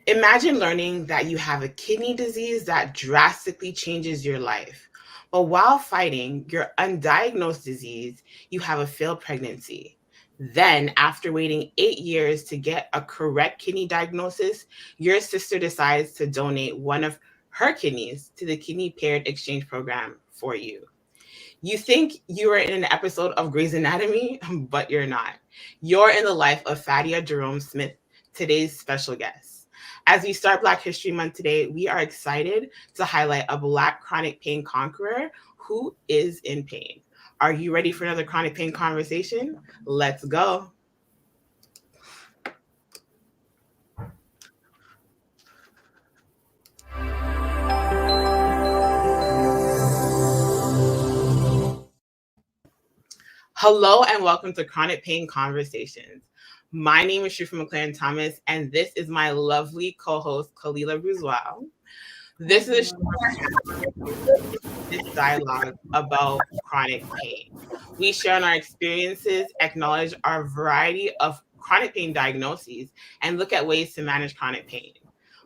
Imagine learning that you have a kidney disease that drastically changes your life. But while fighting your undiagnosed disease, you have a failed pregnancy. Then, after waiting 8 years to get a correct kidney diagnosis, your sister decides to donate one of her kidneys to the kidney paired exchange program for you. You think you are in an episode of Grey's Anatomy, but you're not. You're in the life of Fadia Jérôme-Smith, today's special guest. As we start Black History Month today, we are excited to highlight a Black chronic pain conqueror who is in pain. Are you ready for another chronic pain conversation? Let's go. Hello and welcome to Chronic Pain Conversations. My name is Sheriffa Thomas, and this is my lovely co-host, Khalilah. This is this dialogue about chronic pain. We share on our experiences, acknowledge our variety of chronic pain diagnoses, and look at ways to manage chronic pain.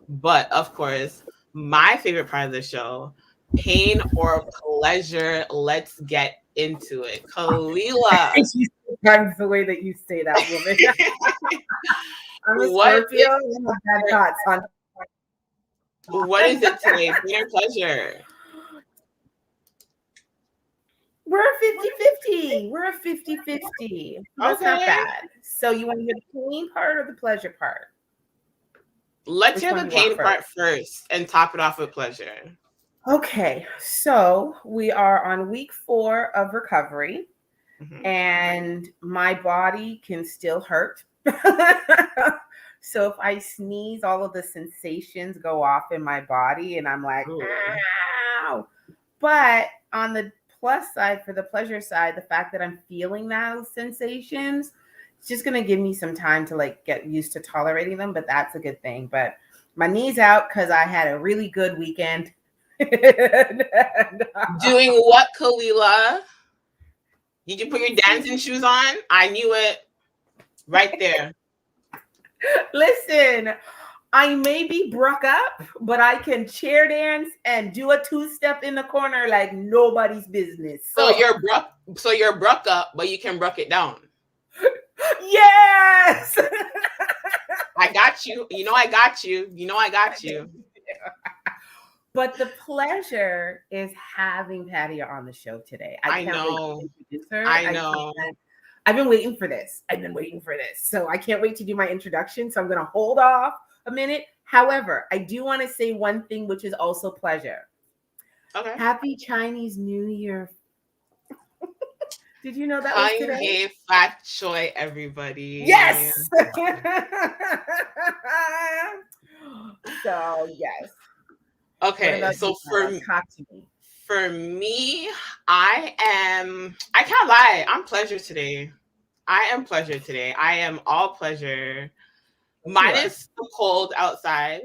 But of course, my favorite part of the show, pain or pleasure. Let's get into it. Khalilah. Sometimes the way that you say that, woman. I'm a Scorpio. I have bad thoughts on. What is it today? Pain or pleasure? We're a 50-50. We're a 50-50. That's not bad. So you want to hear the pain part or the pleasure part? Let's hear the pain part first and top it off with pleasure. Okay. So we are on week 4 of recovery. And my body can still hurt. So if I sneeze, all of the sensations go off in my body and I'm like, ow. But on the plus side, for the pleasure side, the fact that I'm feeling those sensations, it's just going to give me some time to like get used to tolerating them. But that's a good thing. But my knee's out because I had a really good weekend. Doing what, Khalilah? Did you put your dancing shoes on? I knew it right there. Listen, I may be broke up, but I can chair dance and do a 2-step in the corner like nobody's business. So you're broke up, but you can broke it down. Yes. I got you. You know I got you. But the pleasure is having Fadia on the show today. I know. I've been waiting for this. So I can't wait to do my introduction. So I'm going to hold off a minute. However, I do want to say one thing, which is also pleasure. Okay. Happy Chinese New Year. Did you know that was today? Fat Choi, everybody. Yes. So, yes. Okay, so for me, I can't lie, I'm pleasure today. I am all pleasure. Minus the cold outside,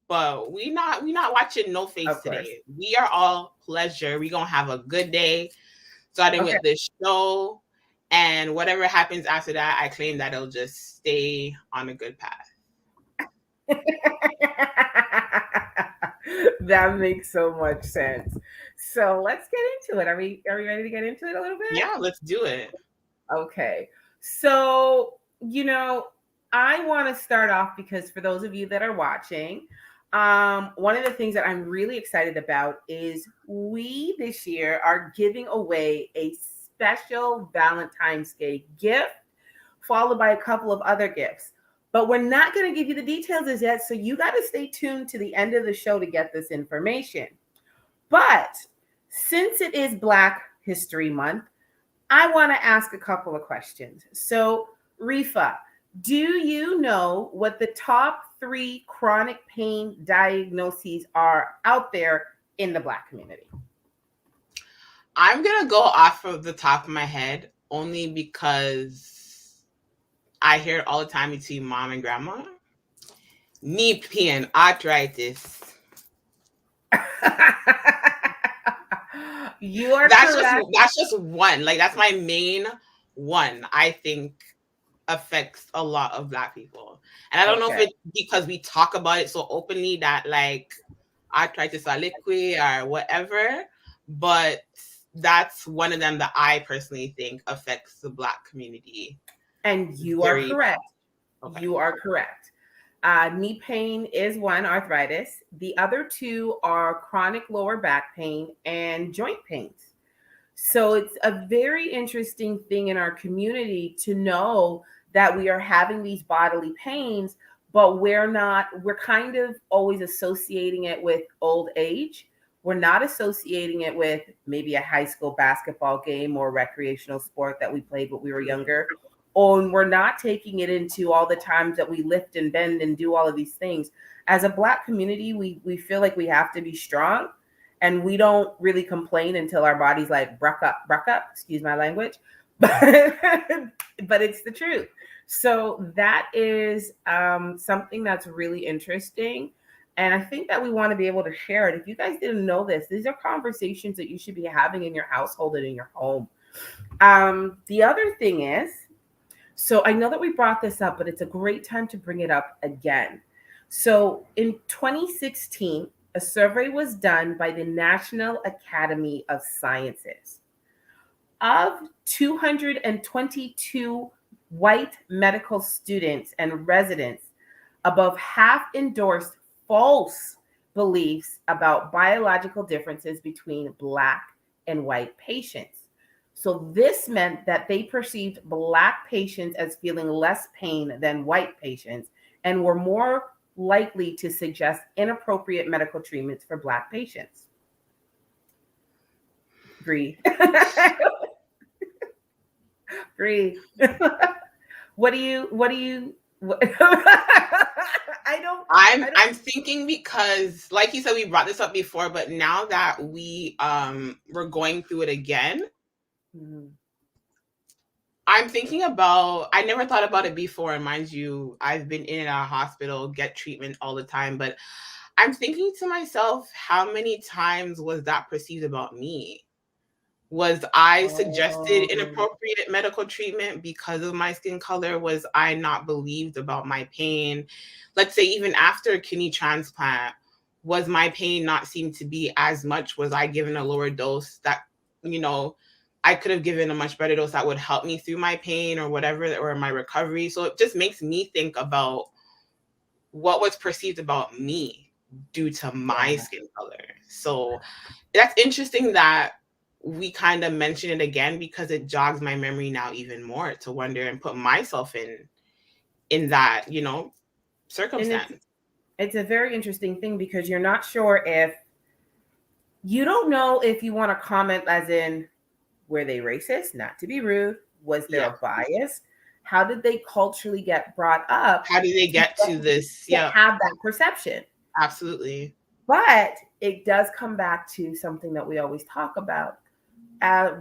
but we not watching no face today. We are all pleasure. We gonna have a good day starting with this show, and whatever happens after that, I claim that it'll just stay on a good path. That makes so much sense. So let's get into it. Are we ready to get into it a little bit? Yeah, let's do it. Okay. So, I want to start off because for those of you that are watching, one of the things that I'm really excited about is we this year are giving away a special Valentine's Day gift, followed by a couple of other gifts. But we're not going to give you the details as yet, so you got to stay tuned to the end of the show to get this information. But since it is Black History Month, I want to ask a couple of questions. So, Sheriffa, do you know what the top 3 chronic pain diagnoses are out there in the Black community? I'm going to go off of the top of my head only because I hear it all the time between mom and grandma. Knee pain, arthritis. You are correct. That's just one. Like, that's my main one. I think affects a lot of Black people. And I don't know if it's because we talk about it so openly that like arthritis or liquid or whatever, but that's one of them that I personally think affects the Black community. And you are correct. Okay. You are correct. Knee pain is one, arthritis. The other two are chronic lower back pain and joint pains. So it's a very interesting thing in our community to know that we are having these bodily pains, but we're kind of always associating it with old age. We're not associating it with maybe a high school basketball game or recreational sport that we played when we were younger. Or we're not taking it into all the times that we lift and bend and do all of these things. As a Black community, we feel like we have to be strong, and we don't really complain until our body's like, bruck up, excuse my language. But it's the truth. So that is something that's really interesting. And I think that we want to be able to share it. If you guys didn't know this, these are conversations that you should be having in your household and in your home. The other thing is, so I know that we brought this up, but it's a great time to bring it up again. So in 2016, a survey was done by the National Academy of Sciences. Of 222 white medical students and residents, above half endorsed false beliefs about biological differences between Black and white patients. So this meant that they perceived Black patients as feeling less pain than white patients and were more likely to suggest inappropriate medical treatments for Black patients. Breathe. Breathe. What do you I'm thinking because like you said, we brought this up before, but now that we're going through it again, mm-hmm. I'm thinking about, I never thought about it before, and mind you, I've been in and out of hospital, get treatment all the time, but I'm thinking to myself, how many times was that perceived about me? Was I suggested inappropriate medical treatment because of my skin color? Was I not believed about my pain? Let's say even after a kidney transplant, was my pain not seem to be as much? Was I given a lower dose that, I could have given a much better dose that would help me through my pain or whatever, or my recovery? So it just makes me think about what was perceived about me due to my skin color. So that's interesting that we kind of mention it again, because it jogs my memory now even more to wonder and put myself in that, circumstance. It's a very interesting thing, because you're not sure if you don't know if you want to comment as in, were they racist? Not to be rude. Was there a bias? How did they culturally get brought up? How did they get to this? Have that perception. Absolutely. But it does come back to something that we always talk about.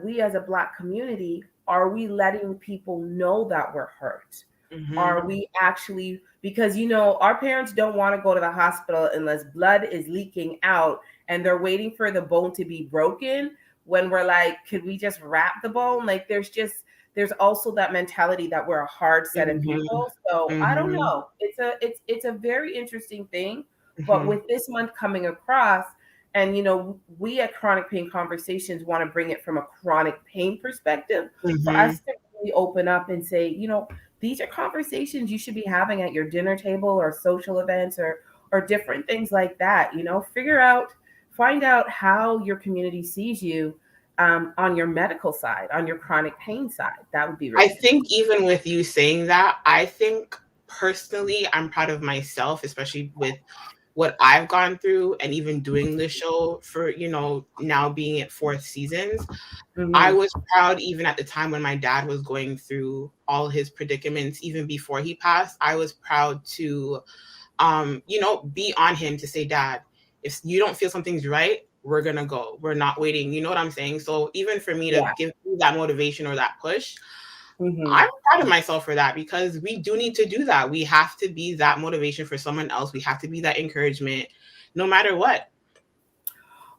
We as a Black community, are we letting people know that we're hurt? Mm-hmm. Are we actually, because our parents don't want to go to the hospital unless blood is leaking out and they're waiting for the bone to be broken, when we're like, could we just wrap the bone? Like there's also that mentality that we're a hard set of people. So I don't know. It's a very interesting thing. But with this month coming across, and we at Chronic Pain Conversations want to bring it from a chronic pain perspective, for us to really open up and say, these are conversations you should be having at your dinner table or social events or different things like that. Find out how your community sees you on your medical side, on your chronic pain side. That would be really I think even with you saying that, I think personally, I'm proud of myself, especially with what I've gone through and even doing this show for, now being at 4th seasons. Mm-hmm. I was proud even at the time when my dad was going through all his predicaments, even before he passed. I was proud to, be on him to say, Dad, if you don't feel something's right, we're going to go. We're not waiting. You know what I'm saying? So even for me to give you that motivation or that push, I'm proud of myself for that, because we do need to do that. We have to be that motivation for someone else. We have to be that encouragement no matter what.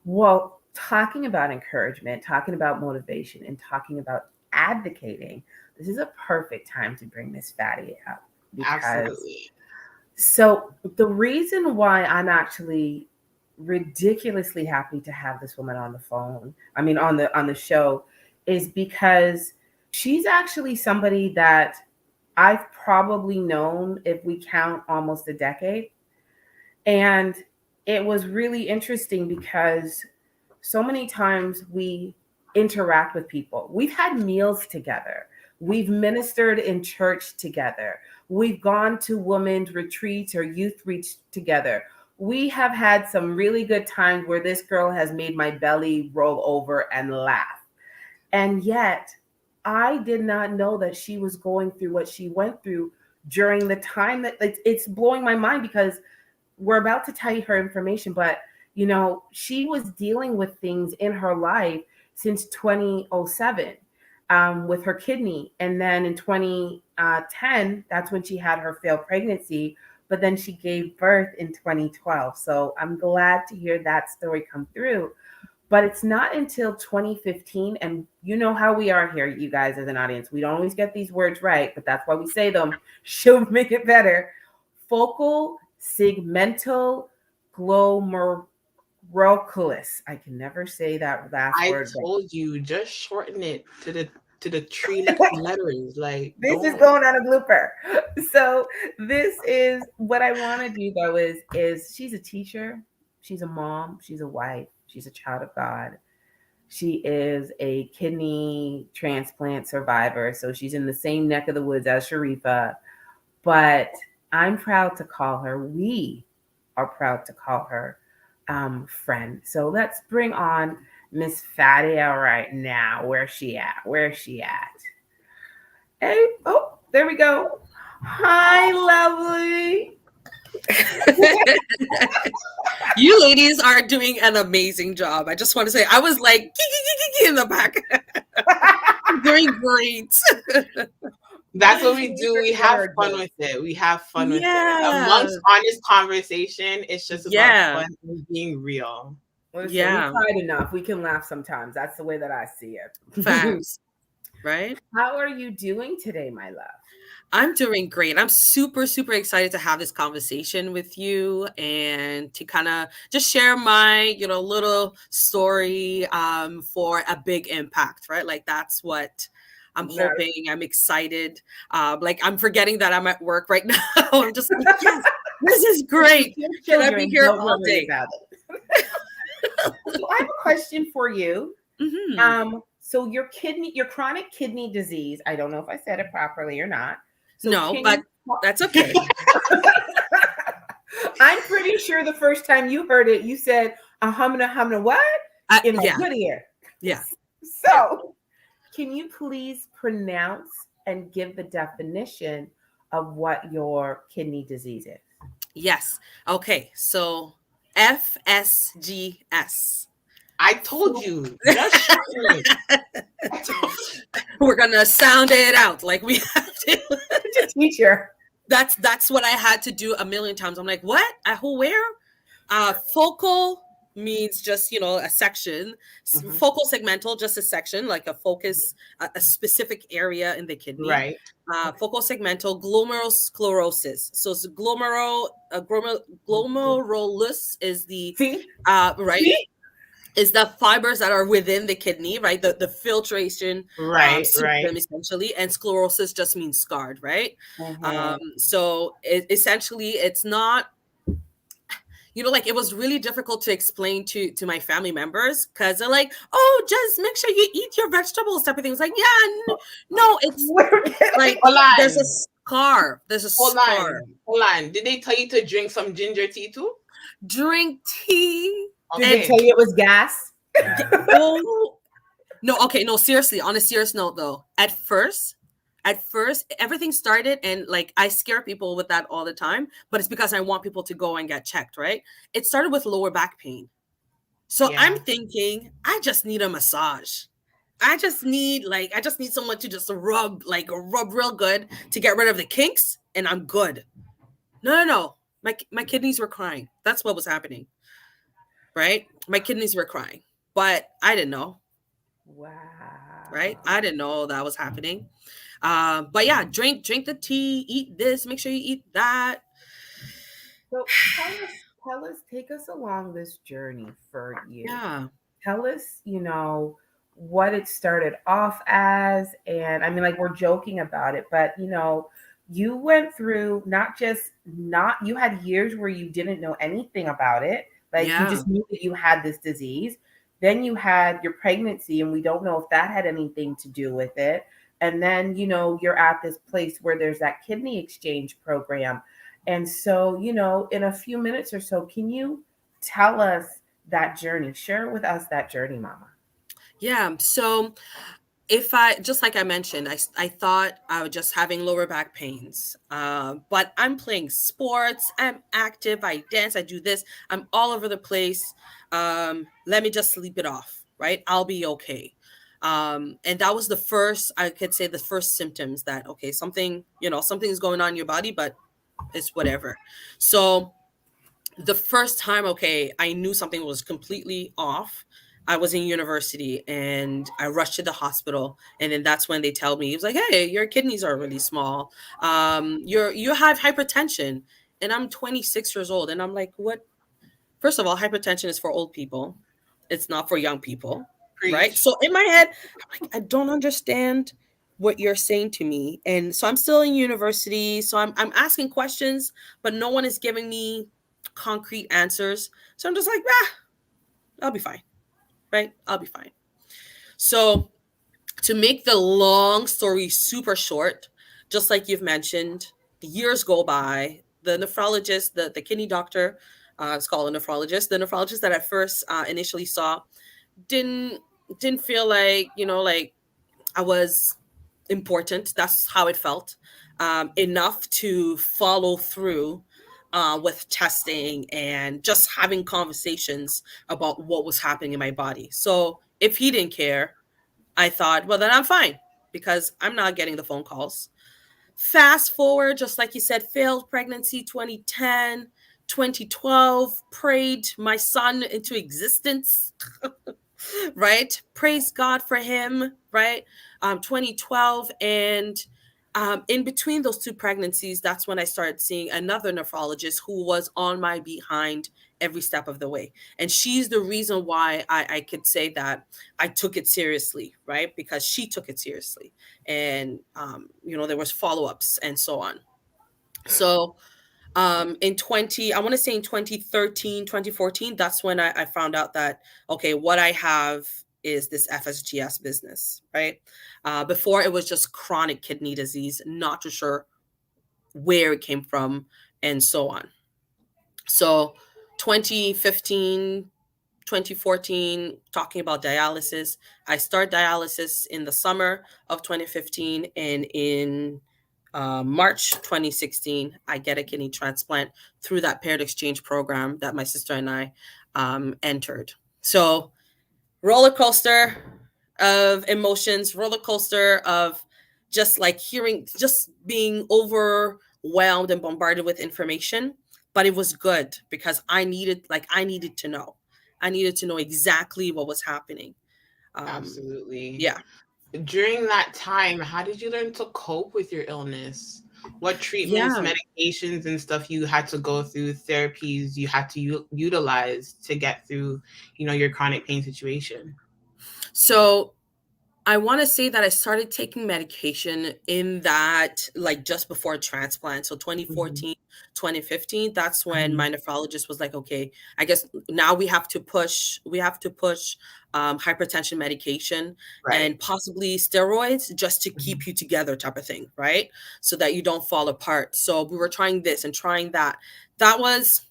Well, talking about encouragement, talking about motivation, and talking about advocating, this is a perfect time to bring Miss Fadia up. Absolutely. So the reason why I'm actually ridiculously happy to have this woman on the phone, I mean on the show, is because she's actually somebody that I've probably known, if we count, almost a decade. And it was really interesting because so many times we interact with people. We've had meals together. We've ministered in church together. We've gone to women's retreats or youth retreats together. We have had some really good times where this girl has made my belly roll over and laugh. And yet, I did not know that she was going through what she went through during the time that it's blowing my mind, because we're about to tell you her information, but she was dealing with things in her life since 2007 with her kidney. And then in 2010, that's when she had her failed pregnancy, but then she gave birth in 2012. So I'm glad to hear that story come through. But it's not until 2015, and you know how we are here, you guys, as an audience. We don't always get these words right, but that's why we say them. She'll make it better. Focal segmental glomerulus. I can never say that last word. I told you, just shorten it to the three letters. Like, this is going on a blooper. So this is what I want to do, though, is she's a teacher, she's a mom, she's a wife, she's a child of God. She is a kidney transplant survivor, so she's in the same neck of the woods as Sheriffa. But I'm proud to call her, we are proud to call her friend. So let's bring on Miss Fadia right now. Where's she at? Hey, oh, there we go. Hi, lovely. You ladies are doing an amazing job. I just want to say, I was like in the back. Doing great. That's what we do. We have fun with it. With it. Amongst honest conversation, it's just about fun and being real. Listen, we tried enough. We can laugh sometimes. That's the way that I see it. Facts. Right? How are you doing today, my love? I'm doing great. I'm super, super excited to have this conversation with you and to kind of just share my, little story for a big impact, right? Like that's what I'm hoping. I'm excited. I'm forgetting that I'm at work right now. I'm just like, yes, this is great. Can I be here all day? So I have a question for you. Mm-hmm. So your chronic kidney disease, I don't know if I said it properly or not. So no, but that's okay. I'm pretty sure the first time you heard it, you said, humna, what? In my good ear. Yeah. So can you please pronounce and give the definition of what your kidney disease is? Yes. Okay. So FSGS. I told you. We're gonna sound it out like we have to. Teacher. That's what I had to do a million times. I'm like, what? Where? Focal means just a section. Mm-hmm. Focal segmental, just a section, like a focus, a specific area in the kidney. Right. Focal segmental glomerulosclerosis. So it's glomerulus is the right. See? Is the fibers that are within the kidney, right? The filtration, right. Essentially, and sclerosis just means scarred, right? Mm-hmm. So essentially, it's not, it was really difficult to explain to my family members because they're like, "Oh, just make sure you eat your vegetables," type of things. Like, yeah, no, it's like there's a scar. Hold on. Did they tell you to drink some ginger tea too? Drink tea. Did they tell you it was gas? No, okay, no, seriously, on a serious note though, at first, everything started, and like I scare people with that all the time, but it's because I want people to go and get checked, right? It started with lower back pain. So I'm thinking, I just need a massage. I just need someone to just rub real good to get rid of the kinks, and I'm good. No. My kidneys were crying. That's what was happening. Right? My kidneys were crying, but I didn't know. Wow. Right? I didn't know that was happening. But yeah, drink the tea, eat this, make sure you eat that. So tell us, take us along this journey for you. Yeah. Tell us, what it started off as. And I mean, like, we're joking about it, but you went through not you had years where you didn't know anything about it. Like, you Yeah. just knew that you had this disease. Then you had your pregnancy, and we don't know if that had anything to do with it. And then, you're at this place where there's that kidney exchange program. And so, in a few minutes or so, can you tell us that journey? Share with us that journey, Mama. Yeah. So if I, just like I mentioned, I thought I was just having lower back pains. But I'm playing sports, I'm active, I dance, I do this, I'm all over the place. Let me just sleep it off, right? I'll be okay. And that was the first, I could say, the first symptoms that, okay, something, something's going on in your body, but it's whatever. So the first time, okay, I knew something was completely off. I was in university and I rushed to the hospital, and then that's when they tell me, it's like, hey, your kidneys are really small. You have hypertension, and I'm 26 years old, and I'm like, what? First of all, hypertension is for old people. It's not for young people, right? Preach. So in my head, I'm like, I don't understand what you're saying to me. And so I'm still in university, so I'm asking questions, but no one is giving me concrete answers. So I'm just like, I'll be fine, right? I'll be fine. So to make the long story super short, just like you've mentioned, the years go by. The nephrologist, the kidney doctor, it's called a nephrologist. The nephrologist that I first initially saw didn't didn't feel like, like I was important. That's how it felt. Enough to follow through with testing and just having conversations about what was happening in my body. So if he didn't care, I thought, well, then I'm fine because I'm not getting the phone calls. Fast forward, just like you said, failed pregnancy 2010, 2012, prayed my son into existence, right? Praise God for him, right? 2012. And in between those two pregnancies, that's when I started seeing another nephrologist who was on my behind every step of the way. And she's the reason why I could say that I took it seriously, right? Because she took it seriously. And, there was follow-ups and so on. So in 20, I want to say in 2013, 2014, that's when I found out that, okay, what I have is this FSGS business, right? Before it was just chronic kidney disease, not too sure where it came from and so on. So 2015, 2014, talking about dialysis. I start dialysis in the summer of 2015, and in March 2016, I get a kidney transplant through that paired exchange program that my sister and I entered. So, roller coaster of emotions, roller coaster of just like hearing, just being overwhelmed and bombarded with information. But it was good because I needed to know. I needed to know exactly what was happening. Um, Absolutely. yeah. During that time, how did you learn to cope with your illness? What treatments, Yeah. medications, and stuff you had to go through, therapies you had to utilize to get through, your chronic pain situation? So I want to say that I started taking medication in that, like, just before transplant. So Mhm. 2014, 2015, that's when Mhm. my nephrologist was like, okay, I guess now we have to push hypertension medication Right. and possibly steroids just to Mhm. keep you together type of thing, right? So that you don't fall apart. So we were trying this and trying that. That was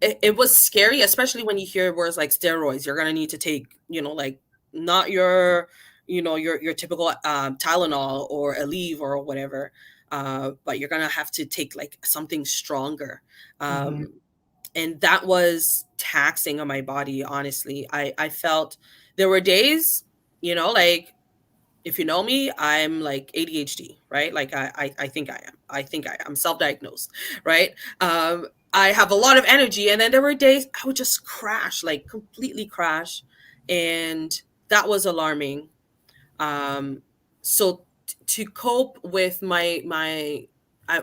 it was scary, especially when you hear words like steroids. You're gonna need to take, like, not your, your typical Tylenol or Aleve or whatever, but you're gonna have to take like something stronger. Mhm. Um, and that was taxing on my body. Honestly, I felt there were days, like, if you know me, I'm like ADHD, right? Like I think I am. I think I am self-diagnosed, right? I have a lot of energy, and then there were days I would just crash, like completely crash, and that was alarming. Um, so to cope with my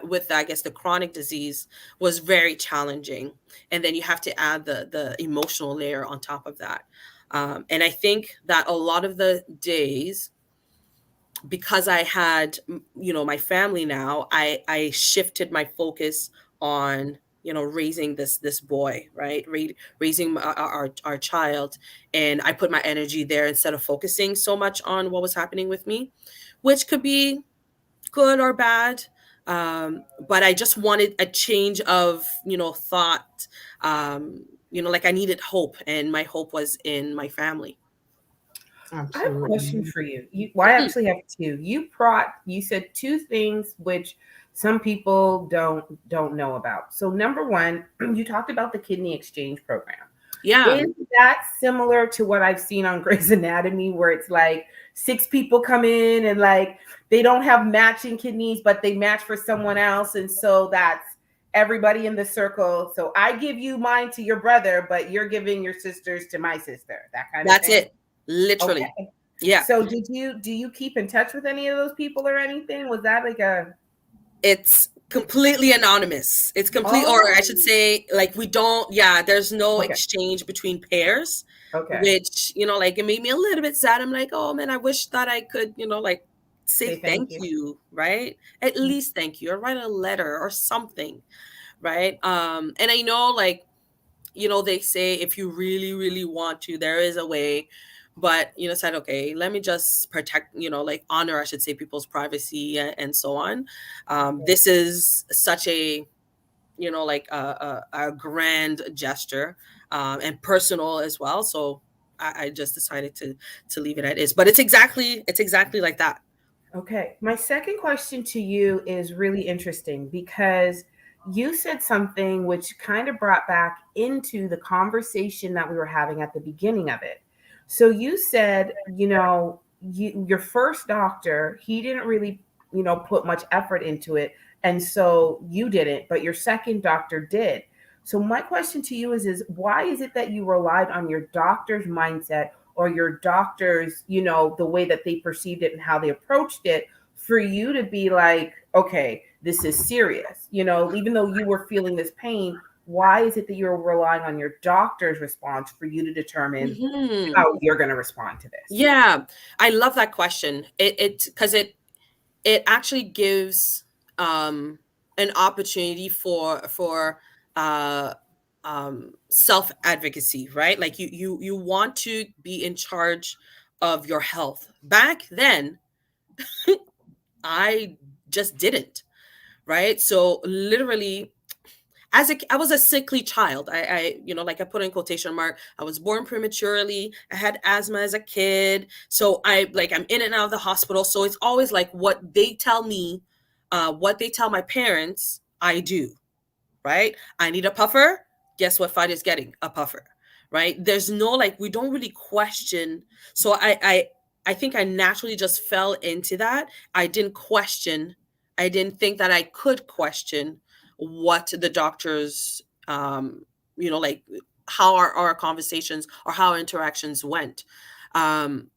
with, I guess, the chronic disease was very challenging. And then you have to add the emotional layer on top of that. And I think that a lot of the days, because I had, my family now, I shifted my focus on, raising this boy, right? Raising our child. And I put my energy there instead of focusing so much on what was happening with me, which could be good or bad. But I just wanted a change of, thought. Like I needed hope, and my hope was in my family. I have a question Absolutely. for you. I actually have two. You said two things which some people don't know about. So number one, you talked about the kidney exchange program. Yeah. Is that similar to what I've seen on Grey's Anatomy, where it's like 6 people come in and like they don't have matching kidneys, but they match for someone else, and so that's everybody in the circle. So I give you mine to your brother, but you're giving your sisters to my sister. That kind of That's thing. it. Literally. Okay. Yeah. So do you keep in touch with any of those people or anything? Was that like a It's completely anonymous. It's complete, or I should say, like, we don't, there's no Okay. exchange between pairs, Okay. which, like, it made me a little bit sad. I'm like, oh man, I wish that I could, like, say Say thank thank you. you, right? At least thank you, or write a letter or something, right? And I know, like, they say if you really, really want to, there is a way. But, said, okay, let me just protect, like honor, I should say, people's privacy and so on. This is such a, like a grand gesture, and personal as well. So I just decided to leave it at is. But it's exactly like that. Okay. My second question to you is really interesting because you said something which kind of brought back into the conversation that we were having at the beginning of it. So you said, your first doctor, he didn't really, put much effort into it. And so you didn't, but your second doctor did. So my question to you is why is it that you relied on your doctor's mindset or your doctors, the way that they perceived it and how they approached it for you to be like, okay, this is serious, even though you were feeling this pain, why is it that you're relying on your doctor's response for you to determine how you're going to respond to this? Yeah, I love that question. Because it actually gives an opportunity for self advocacy, right? Like you want to be in charge of your health. Back then, I just didn't, right? So literally, I was a sickly child. Like I put in quotation mark, I was born prematurely. I had asthma as a kid. So I'm in and out of the hospital. So it's always like what they tell me, what they tell my parents, I do, right? I need a puffer. Guess what Fadia's getting? A puffer, right? There's no, like, we don't really question. So I think I naturally just fell into that. I didn't question. I didn't think that I could question what the doctors, like how our conversations or how our interactions went. And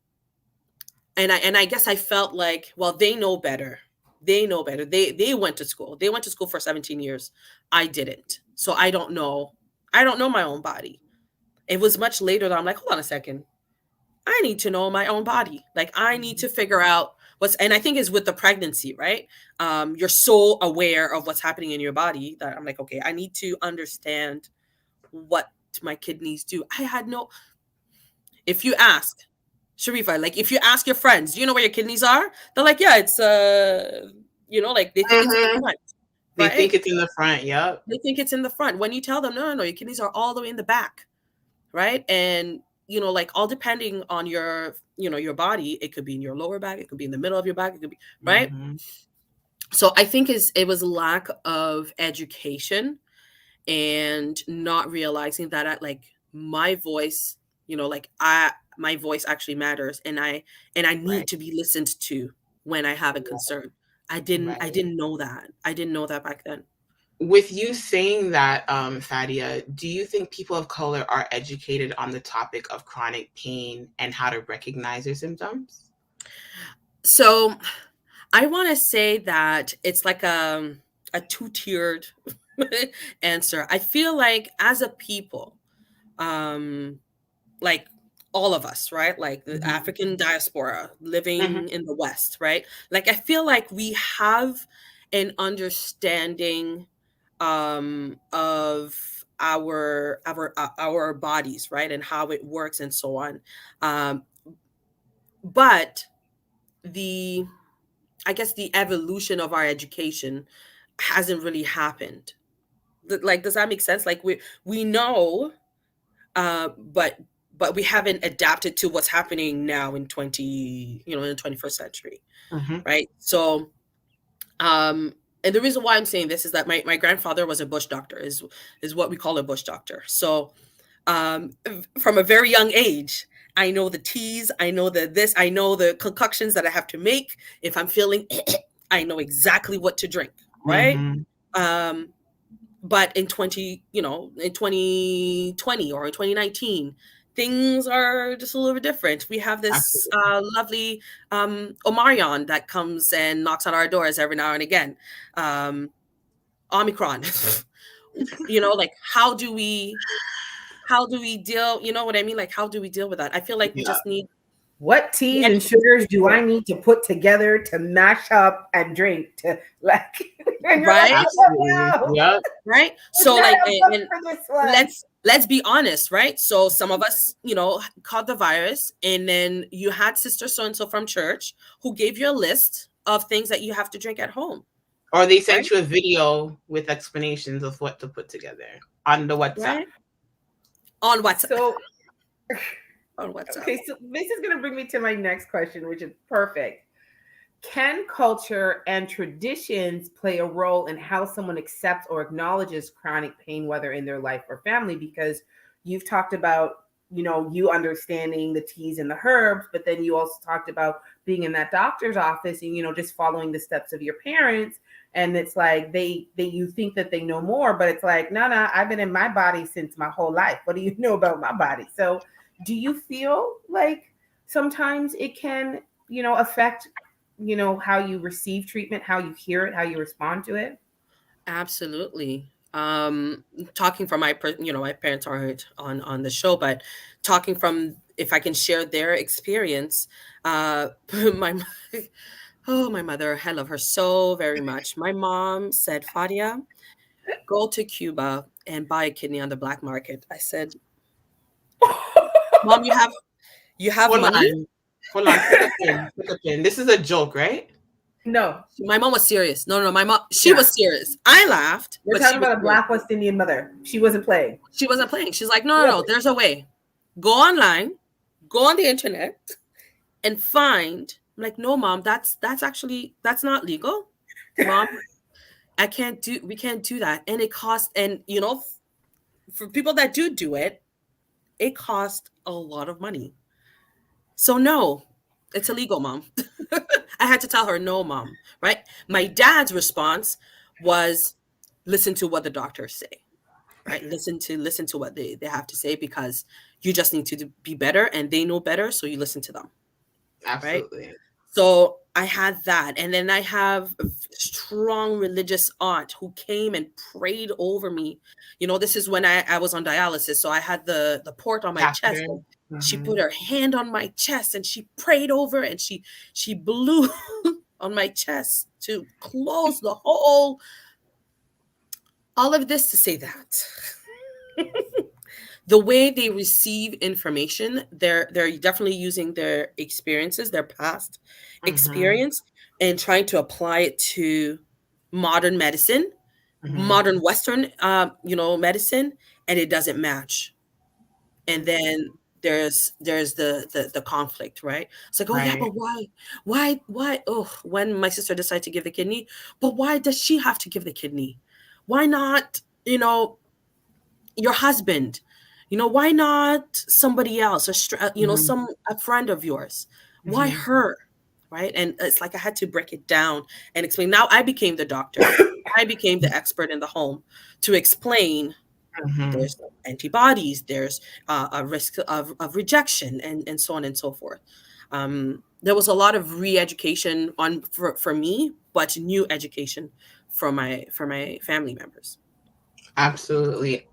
I guess I felt like, well, they know better. They know better. They went to school. They went to school for 17 years. I didn't. So I don't know. I don't know my own body. It was much later that I'm like, hold on a second. I need to know my own body. Like I need to figure out and I think is with the pregnancy, right? You're so aware of what's happening in your body that I'm like, okay, I need to understand what my kidneys do. If you ask, Sheriffa, like if you ask your friends, do you know where your kidneys are? They're like, yeah, it's like they think it's in the front. They Right? think it's in the front. Yep. They think it's in the front. When you tell them, no, your kidneys are all the way in the back. Right? And like all depending on your, your body, it could be in your lower back, it could be in the middle of your back, it could be right. So I think it was lack of education and not realizing that my voice, my voice actually matters, and I need to be listened to when I have a concern. I didn't know that. I didn't know that back then. With you saying that, Fadia, do you think people of color are educated on the topic of chronic pain and how to recognize their symptoms? So I want to say that it's like a two-tiered answer. I feel like as a people, like all of us, right? Like the African diaspora living in the West, right? Like I feel like we have an understanding of our bodies, right, and how it works and so on. But the I guess the evolution of our education hasn't really happened. Like, does that make sense? Like we know, but we haven't adapted to what's happening now in in the 21st century, right? So, and the reason why I'm saying this is that my grandfather was a bush doctor, is what we call a bush doctor. So, from a very young age, I know the teas, I know I know the concoctions that I have to make. If I'm feeling, I know exactly what to drink, right? But in 2020 or in 2019, things are just a little bit different. We have this lovely Omarion that comes and knocks on our doors every now and again. Omicron. Like how do we deal, you know what I mean? Like, how do we deal with that? I feel like we just need. What teas and sugars do I need to put together to mash up and drink to right? Right. Right. So like, and let's be honest, right? So some of us, caught the virus, and then you had Sister so-and-so from church who gave you a list of things that you have to drink at home. Or they sent you a video with explanations of what to put together on the WhatsApp. Right? On WhatsApp. So, on WhatsApp. Okay, so this is going to bring me to my next question, which is perfect. Can culture and traditions play a role in how someone accepts or acknowledges chronic pain, whether in their life or family? Because you've talked about, you understanding the teas and the herbs, but then you also talked about being in that doctor's office and, just following the steps of your parents. And it's like you think that they know more, but it's like, no, I've been in my body since my whole life. What do you know about my body? So do you feel like sometimes it can, affect, how you receive treatment, how you hear it, how you respond to it? Absolutely. Talking from my parents aren't on the show, but talking from, if I can share their experience, my mother, I love her so very much. My mom said, Fadia, go to Cuba and buy a kidney on the black market. I said, Mom, you have Hold money? Hold on. Pick a pin. This is a joke, right? No. My mom was serious. No, my mom, she was serious. I laughed. We're talking about a Black West Indian mother. She wasn't playing. She wasn't playing. She's like, no, there's a way. Go online, go on the internet, and find. I'm like, no, Mom, that's not legal. Mom, we can't do that. And it costs, and for people that do it, it costs a lot of money. So no, it's illegal, Mom. I had to tell her, no, Mom, right? My dad's response was, listen to what the doctors say, right? Listen to what they have to say, because you just need to be better, and they know better, so you listen to them. Absolutely. Right? So I had that. And then I have a strong religious aunt who came and prayed over me. This is when I was on dialysis. So I had the port on my chest. She put her hand on my chest and she prayed over, and she blew on my chest to close the hole. All of this to say that the way they receive information, they're definitely using their experiences, their past experience, and trying to apply it to modern medicine, modern Western, medicine, and it doesn't match. And then there's the conflict, right? It's like, yeah, but why? Oh, when my sister decided to give the kidney, but why does she have to give the kidney? Why not, your husband? Why not somebody else, a friend of yours? Why her? Right? And it's like I had to break it down and explain. Now I became the doctor. I became the expert in the home to explain. There's antibodies, there's a risk of rejection, and so on and so forth. There was a lot of re-education for me, but new education for my family members. Absolutely.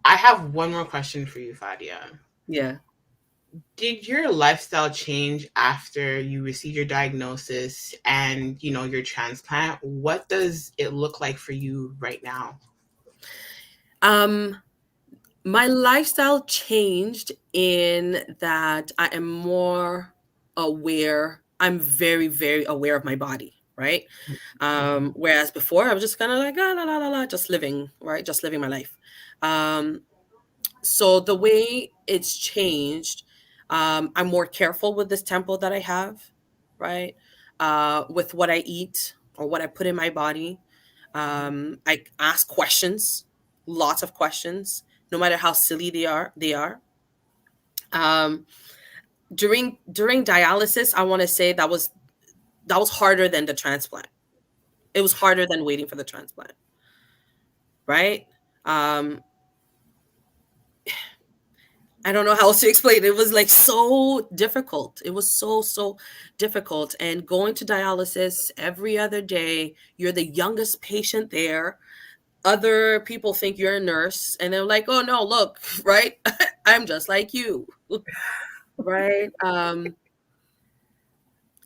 I have one more question for you, Fadia. Yeah. Did your lifestyle change after you received your diagnosis and, your transplant? What does it look like for you right now? My lifestyle changed in that I am more aware. I'm very, very aware of my body, right? Whereas before I was just kind of like, la, la, la, la, just living, right? Just living my life. So the way it's changed, I'm more careful with this tempo that I have, right? With what I eat or what I put in my body. I ask questions, lots of questions, no matter how silly they are. Um, during dialysis, I want to say that was harder than the transplant. It was harder than waiting for the transplant, right? I don't know how else to explain it. It was like so difficult. It was so difficult. And going to dialysis every other day, you're the youngest patient there. Other people think you're a nurse and they're like, oh no, look, right? I'm just like you. Right?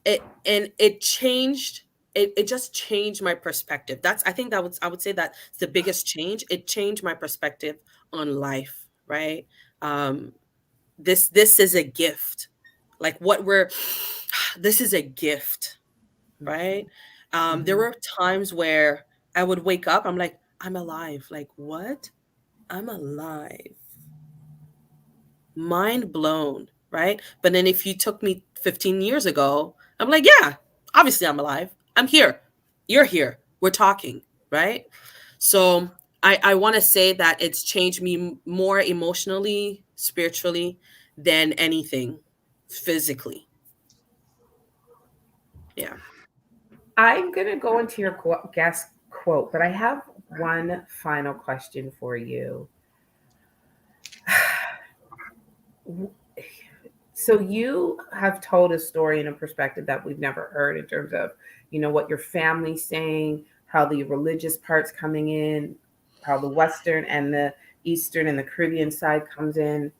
It changed. It just changed my perspective. I think I would say that's the biggest change. It changed my perspective on life, right? This is a gift. Like this is a gift, right? There were times where I would wake up, I'm like, I'm alive. Like, what? I'm alive. Mind blown, right? But then if you took me 15 years ago, I'm like, yeah, obviously I'm alive. I'm here. You're here. We're talking, right? So I want to say that it's changed me more emotionally, spiritually than anything physically. Yeah. I'm going to go into your guest quote, but I have one final question for you. So you have told a story in a perspective that we've never heard in terms of, what your family's saying, how the religious part's coming in, how the Western and the Eastern and the Caribbean side comes in.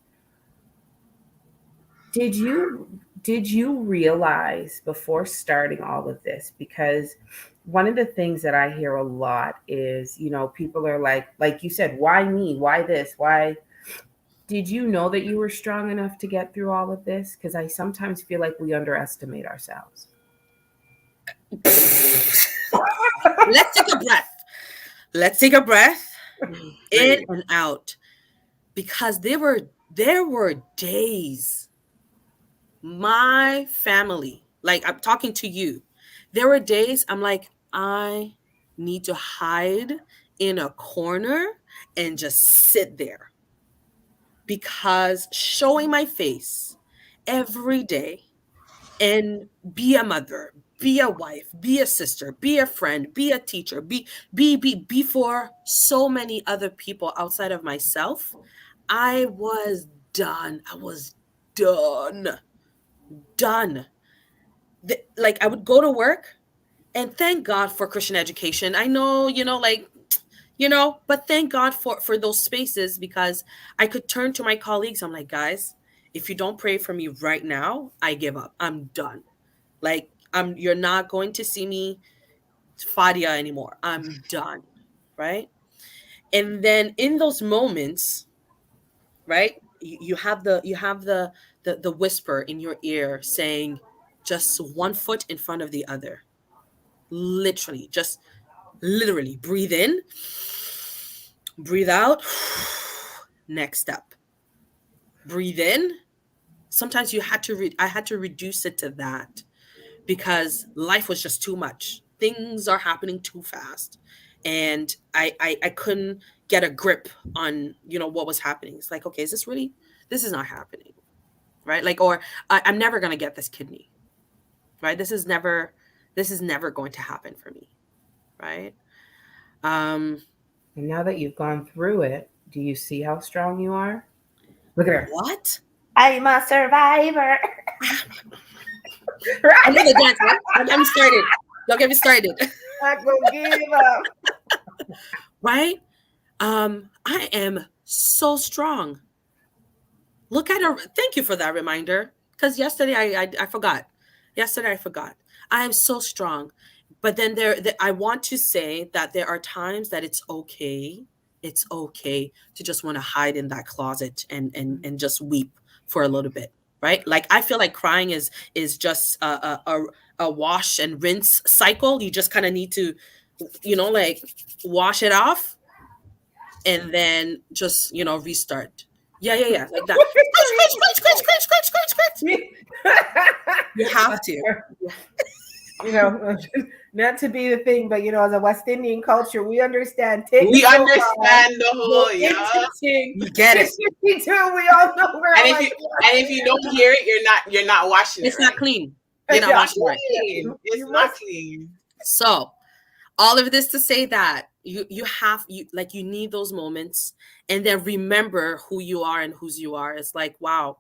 Did you realize before starting all of this? Because one of the things that I hear a lot is, people are like you said, why me? Why this? Why? Did you know that you were strong enough to get through all of this? Because I sometimes feel like we underestimate ourselves. Let's take a breath. Let's take a breath. In and out. Because there were days, my family, like I'm talking to you, there were days I'm like, I need to hide in a corner and just sit there. Because showing my face every day and be a mother, be a wife, be a sister, be a friend, be a teacher, be for so many other people outside of myself, I was done. I was done. Like I would go to work, and thank God for Christian education. I know, but thank God for those spaces, because I could turn to my colleagues. I'm like, guys, if you don't pray for me right now, I give up. I'm done. Like, you're not going to see me Fadia anymore. I'm done. Right. And then in those moments, right, you have the whisper in your ear saying, just one foot in front of the other. Literally breathe in, breathe out. Next step. Breathe in. Sometimes I had to reduce it to that, because life was just too much. Things are happening too fast. And I couldn't get a grip on, what was happening. It's like, okay, this is not happening. Right? Like, or I'm never going to get this kidney. Right? This is never going to happen for me. Right? And now that you've gone through it, do you see how strong you are? Look at her. What? I'm a survivor. Right? I'm started. Don't get me started. not gonna give up. Right? I am so strong. Look at her. Thank you for that reminder. Because yesterday I forgot. Yesterday I forgot. I am so strong. But then I want to say that there are times that it's okay. It's okay to just want to hide in that closet and just weep for a little bit, right? Like I feel like crying is just a wash and rinse cycle. You just kind of need to, like wash it off and then just restart. Yeah, like that. You have to. Not to be the thing, but as a West Indian culture, we understand. We understand the whole, You get it. We all know where. And if you don't hear it, you're not washing it. It's not clean. You're not washing it. It's not clean. So, all of this to say that you need those moments, and then remember who you are and whose you are. It's like, wow,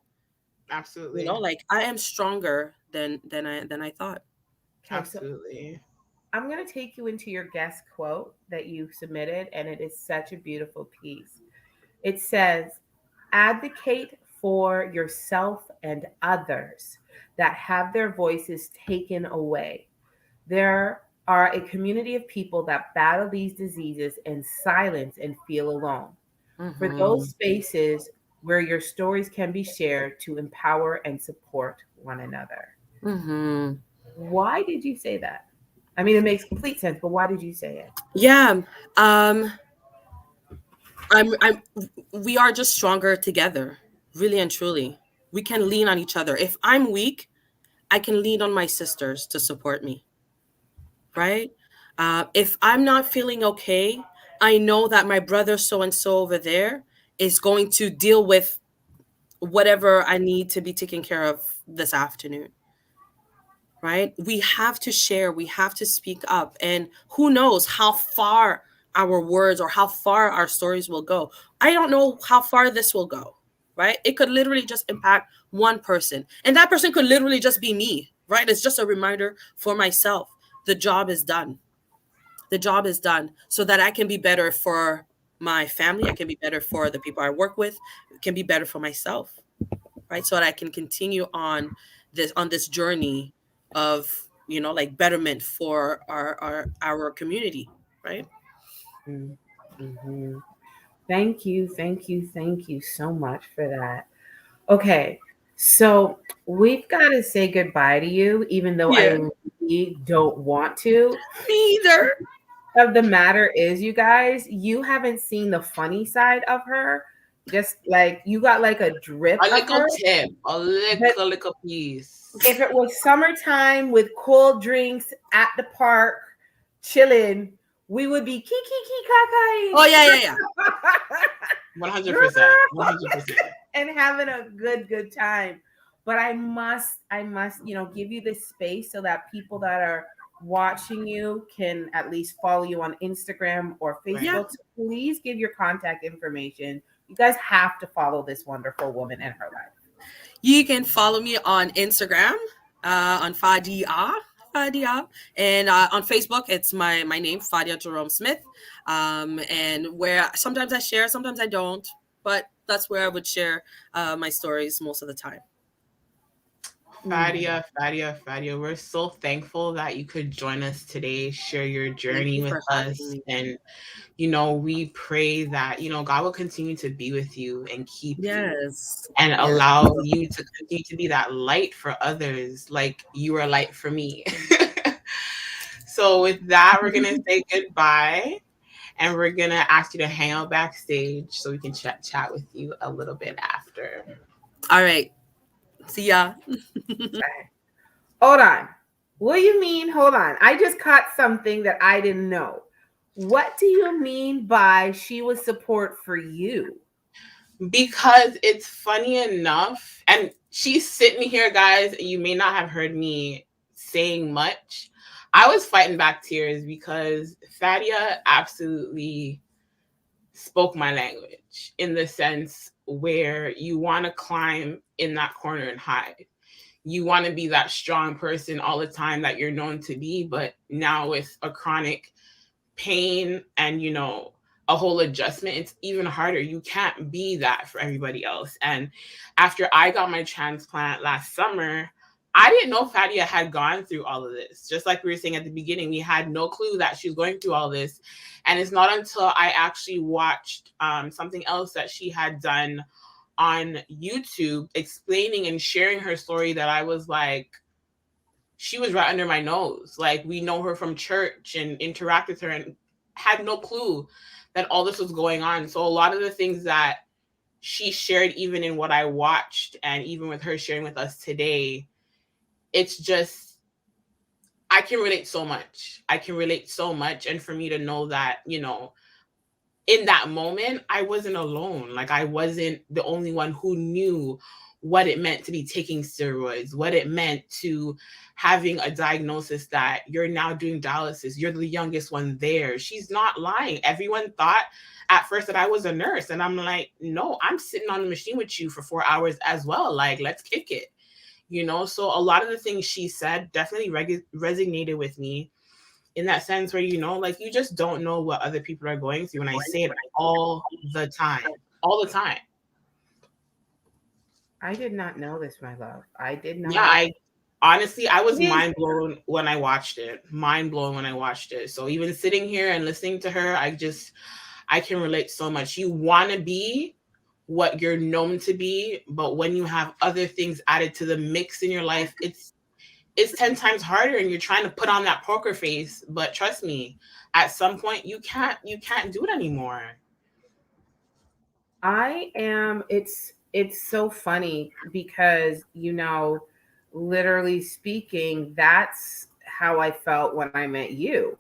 absolutely. Like I am stronger than I thought. Absolutely. So I'm going to take you into your guest quote that you submitted, and it is such a beautiful piece. It says, "Advocate for yourself and others that have their voices taken away. There are a community of people that battle these diseases in silence and feel alone. For those spaces where your stories can be shared to empower and support one another." Why did you say that? I mean, it makes complete sense, but why did you say it? Yeah. We are just stronger together, really and truly. We can lean on each other. If I'm weak, I can lean on my sisters to support me. Right? If I'm not feeling okay, I know that my brother so-and-so over there is going to deal with whatever I need to be taken care of this afternoon. Right? We have to share, we have to speak up, and who knows how far our words or how far our stories will go. I don't know how far this will go, right? It could literally just impact one person, and that person could literally just be me, right? It's just a reminder for myself. The job is done. The job is done so that I can be better for my family. I can be better for the people I work with. It can be better for myself, right? So that I can continue on this journey of like betterment for our community, right? Mm-hmm. Thank you so much for that. Okay, so we've got to say goodbye to you, even though I really don't want to. Me either. Of the matter is, you guys, you haven't seen the funny side of her. Just like you got like a drip, a little tip, a little piece. If it was summertime with cold drinks at the park, chilling, we would be kiki kakai. Oh yeah. 100%. And having a good time. But I must, give you this space so that people that are watching you can at least follow you on Instagram or Facebook. Yeah. So please give your contact information. You guys have to follow this wonderful woman and her life. You can follow me on Instagram, on Fadia, and on Facebook, it's my name, Fadia Jérôme-Smith, and where sometimes I share, sometimes I don't, but that's where I would share my stories most of the time. Fadia, we're so thankful that you could join us today, share your journey with us. And, we pray that, God will continue to be with you and keep you and allow you to continue to be that light for others, like you were a light for me. So with that, we're going to say goodbye, and we're going to ask you to hang out backstage so we can chat with you a little bit after. All right. See ya. Hold on. What do you mean? Hold on. I just caught something that I didn't know. What do you mean by she was support for you? Because it's funny enough, and she's sitting here, guys, you may not have heard me saying much. I was fighting back tears because Fadia absolutely spoke my language in the sense where you want to climb in that corner and hide. you want to be that strong person all the time that you're known to be. But now with a chronic pain and, you know, a whole adjustment, it's even harder. You can't be that for everybody else. And after I got my transplant last summer, I didn't know Fadia had gone through all of this. Just like we were saying at the beginning, we had no clue that she was going through all this. And it's not until I actually watched something else that she had done on YouTube explaining and sharing her story that I was like, she was right under my nose. Like, we know her from church and interact with her and had no clue that all this was going on. So a lot of the things that she shared, even in what I watched and even with her sharing with us today, it's just, I can relate so much. I can relate so much. And for me to know that, you know, in that moment, I wasn't alone. Like, I wasn't the only one who knew what it meant to be taking steroids, what it meant to having a diagnosis that you're now doing dialysis. You're the youngest one there. She's not lying. Everyone thought at first that I was a nurse. And I'm like, no, I'm sitting on the machine with you for 4 hours as well. Like, let's kick it. You know, so a lot of the things she said definitely resonated with me in that sense where, you know, like, you just don't know what other people are going through. And I say it all the time, all the time. I did not know this, my love. I did not. Yeah, I was mind blown when I watched it. Mind blown when I watched it. So even sitting here and listening to her, I can relate so much. You want to be what you're known to be, but when you have other things added to the mix in your life, it's 10 times harder, and you're trying to put on that poker face. But trust me, at some point you can't do it anymore. It's so funny because, you know, literally speaking, that's how I felt when I met you.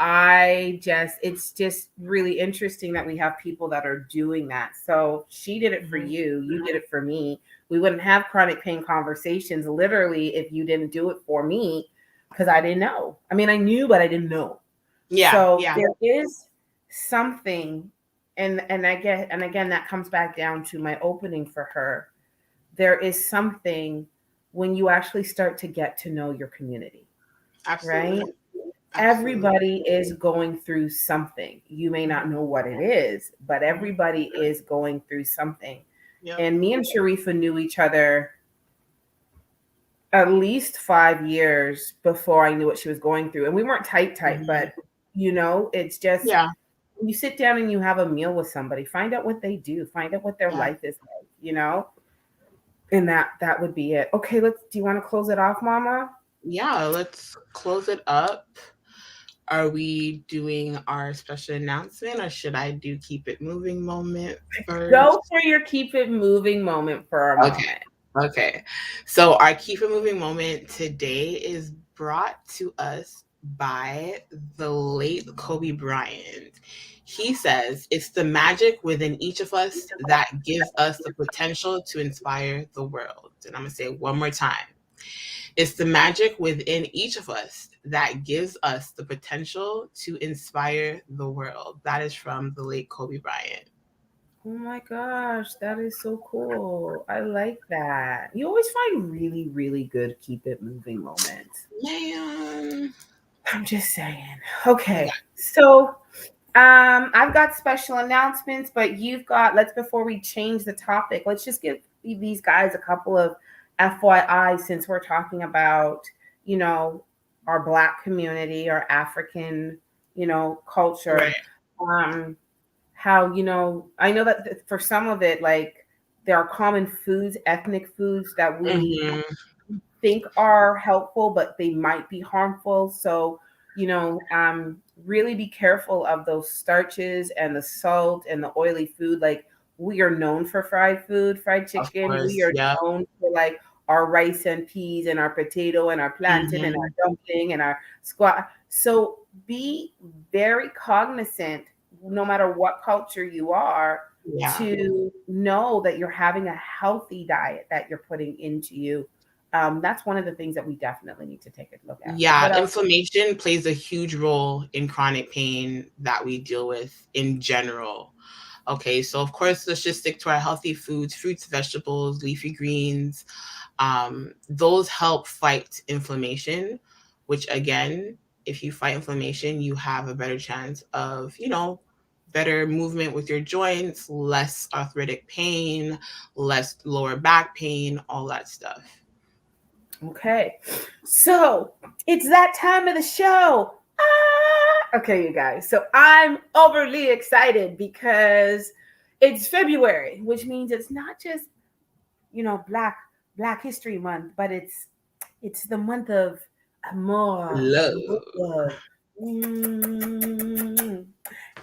It's just really interesting that we have people that are doing that. So she did it for you, you did it for me. We wouldn't have chronic pain conversations literally if you didn't do it for me, because I didn't know. I mean, I knew, but I didn't know. Yeah. So yeah. there is something, and again, that comes back down to my opening for her. There is something when you actually start to get to know your community. Absolutely. Right? Everybody is going through something. You may not know what it is, but everybody is going through something. Yep. And me and Sheriffa knew each other at least 5 years before I knew what she was going through. And we weren't tight, but, you know, it's just, you sit down and you have a meal with somebody, find out what they do, find out what their life is like, you know, and that would be it. Okay, do you want to close it off, Mama? Yeah, let's close it up. Are we doing our special announcement, or should I do keep it moving moment first? Go for your keep it moving moment for a moment. Okay. So our keep it moving moment today is brought to us by the late Kobe Bryant. He says, it's the magic within each of us that gives us the potential to inspire the world. And I'm going to say it one more time. It's the magic within each of us that gives us the potential to inspire the world. That is from the late Kobe Bryant. Oh my gosh, that is so cool. I like that. You always find really, really good keep it moving moments. Man. I'm just saying. Okay. So I've got special announcements, but before we change the topic, let's just give these guys a couple of FYI, since we're talking about, you know, our Black community, our African, you know, culture. Right. How, you know, I know that for some of it, like, there are common foods, ethnic foods that we think are helpful, but they might be harmful. So, you know, really be careful of those starches and the salt and the oily food. Like, we are known for fried food, fried chicken. We are known for, like, our rice and peas and our potato and our plantain and our dumpling and our squash. So be very cognizant, no matter what culture you are, to know that you're having a healthy diet that you're putting into you. That's one of the things that we definitely need to take a look at. Yeah, inflammation plays a huge role in chronic pain that we deal with in general. Okay, so of course, let's just stick to our healthy foods, fruits, vegetables, leafy greens, Those help fight inflammation, which again, if you fight inflammation, you have a better chance of, better movement with your joints, less arthritic pain, less lower back pain, all that stuff. Okay, so it's that time of the show. Okay, you guys. So I'm overly excited because it's February, which means it's not just Black History Month, but it's the month of amor, Love.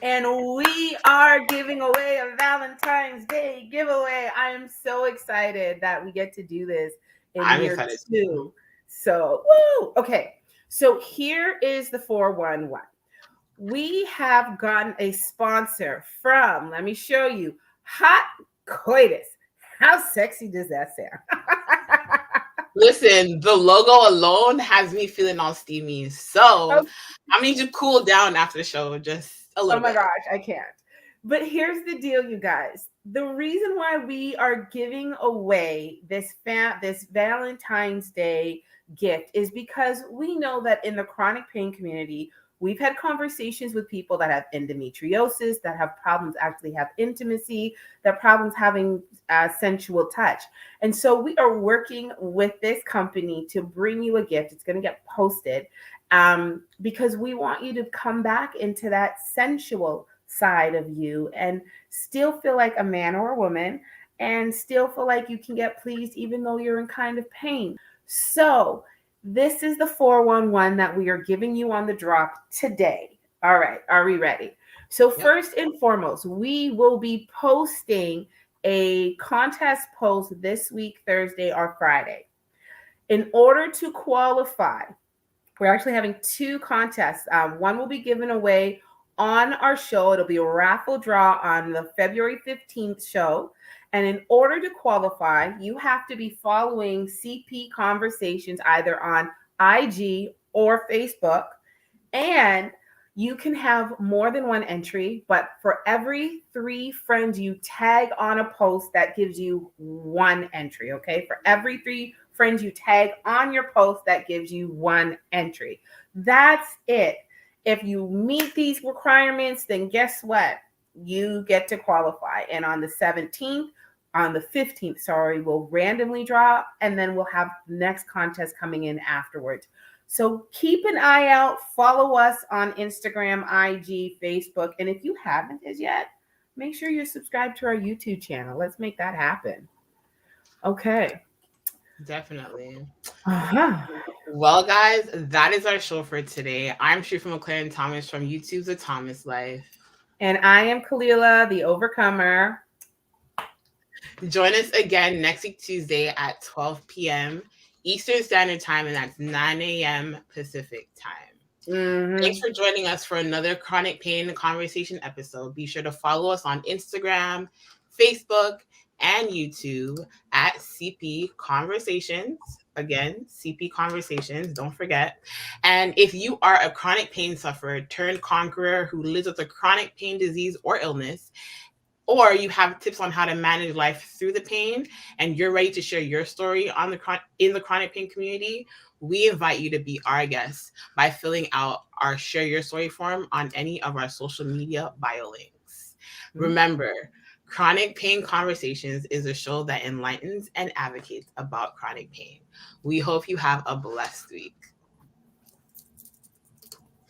And we are giving away a Valentine's Day giveaway. I am so excited that we get to do this in I'm year excited 2. So, woo! Okay. So here is the 411. We have gotten a sponsor from, let me show you, Hot Coitus. How sexy does that sound? Listen, the logo alone has me feeling all steamy. So I need you to cool down after the show, just a little bit. Oh my gosh, I can't. But here's the deal, you guys. The reason why we are giving away this Valentine's Day gift is because we know that in the chronic pain community, we've had conversations with people that have endometriosis, that have problems actually have intimacy, that problems having sensual touch. And so we are working with this company to bring you a gift. It's going to get posted because we want you to come back into that sensual side of you and still feel like a man or a woman and still feel like you can get pleased even though you're in kind of pain. So this is the 411 that we are giving you on the drop today. All right, are we ready? So first and foremost, we will be posting a contest post this week, Thursday or Friday. In order to qualify, we're actually having 2 contests. One will be given away on our show. It'll be a raffle draw on the February 15th show. And in order to qualify, you have to be following CP Conversations either on IG or Facebook. And you can have more than one entry, but for every 3 friends you tag on a post, that gives you 1 entry, okay? For every 3 friends you tag on your post, that gives you 1 entry. That's it. If you meet these requirements, then guess what? You get to qualify. And on the 15th, we'll randomly draw, and then we'll have the next contest coming in afterwards. So keep an eye out. Follow us on Instagram, IG, Facebook. And if you haven't as yet, make sure you're subscribed to our YouTube channel. Let's make that happen. Okay. Definitely. Uh-huh. Well, guys, that is our show for today. I'm Sheriffa McLaren Thomas from YouTube's The Thomas Life. And I am Khalilah, the Overcomer. Join us again next week, Tuesday at 12 p.m. Eastern Standard Time, and that's 9 a.m. Pacific Time. Mm-hmm. Thanks for joining us for another Chronic Pain Conversation episode. Be sure to follow us on Instagram, Facebook, and YouTube at CP Conversations. Again, CP Conversations, don't forget. And if you are a chronic pain sufferer turned conqueror who lives with a chronic pain disease or illness, or you have tips on how to manage life through the pain, and you're ready to share your story in the chronic pain community, we invite you to be our guest by filling out our Share Your Story form on any of our social media bio links. Mm-hmm. Remember, Chronic Pain Conversations is a show that enlightens and advocates about chronic pain. We hope you have a blessed week.